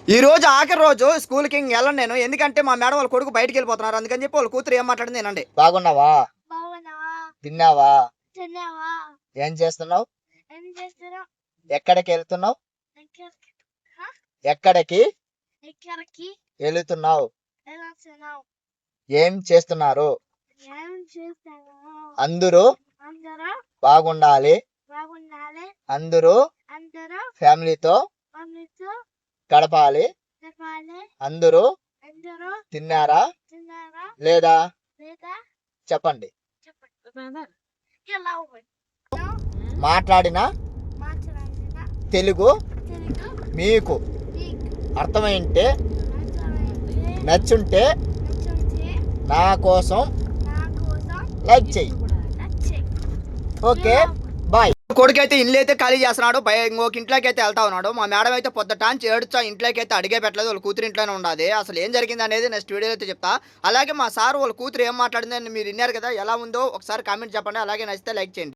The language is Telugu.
ఈ రోజు ఆఖరి రోజు స్కూల్‌కి ఇంక ఎళ్ళను నేను. ఎందుకంటే మా మేడం వాళ్ళ కొడుకు బయటికెళ్ళిపోతున్నారు. అందుకని చెప్పి వాళ్ళ కూతురు ఏం మాట్లాడింది ఇనండి. బాగున్నావా? బాగున్నావా? తిన్నావా? తిన్నావా? ఏం చేస్తున్నావు? ఏం చేస్తున్నావు? ఎక్కడికెళ్తున్నావు? ఎక్కడికి? హ? ఎక్కడికి ఎక్కడికి వెళుతున్నావు? వెళ్తున్నావు? ఏం చేస్తున్నారు? ఏం చేస్తున్నావు? అందరూ అందరూ బాగుండాలి. బాగుండాలి. అందరూ అందరూ ఫ్యామిలీతో మమ్మీతో గడపాలి. చెప్పాలి. అందరూ అందరూ తిన్నారా? తిన్నారా? లేదా? లేదా? చెప్పండి. చెప్పండి. ఎలా ఉంది? మాట్లాడిన మాట్లాడిన తెలుగు తెలుగు మీకు నీకు అర్థమైంటే అర్థమైతే నచ్చుంటే నచ్చుంటే నా కోసం నా కోసం లైక్ చెయ్యి. నచ్చే. Okay bye. కొడుకు అయితే ఇల్లు అయితే ఖాళీ చేస్తున్నాడు. ఇంకొక ఇంట్లోకి అయితే వెళ్తా ఉన్నాడు. మా మేడం అయితే పొద్దుటాంచి ఏడుస్తా ఇంట్లోకి అయితే అడిగే పెట్టలేదు. వాళ్ళ కూతురు ఇంట్లోనే ఉండాది. అసలు ఏం జరిగింది అనేది నెక్స్ట్ వీడియోలో అయితే చెప్తా. అలాగే మా సార్ వాళ్ళ కూతురు ఏం మాట్లాడిందని మీరు విన్నారు కదా. ఎలా ఉందో ఒకసారి కామెంట్ చెప్పండి. అలాగే నచ్చితే లైక్ చేయండి.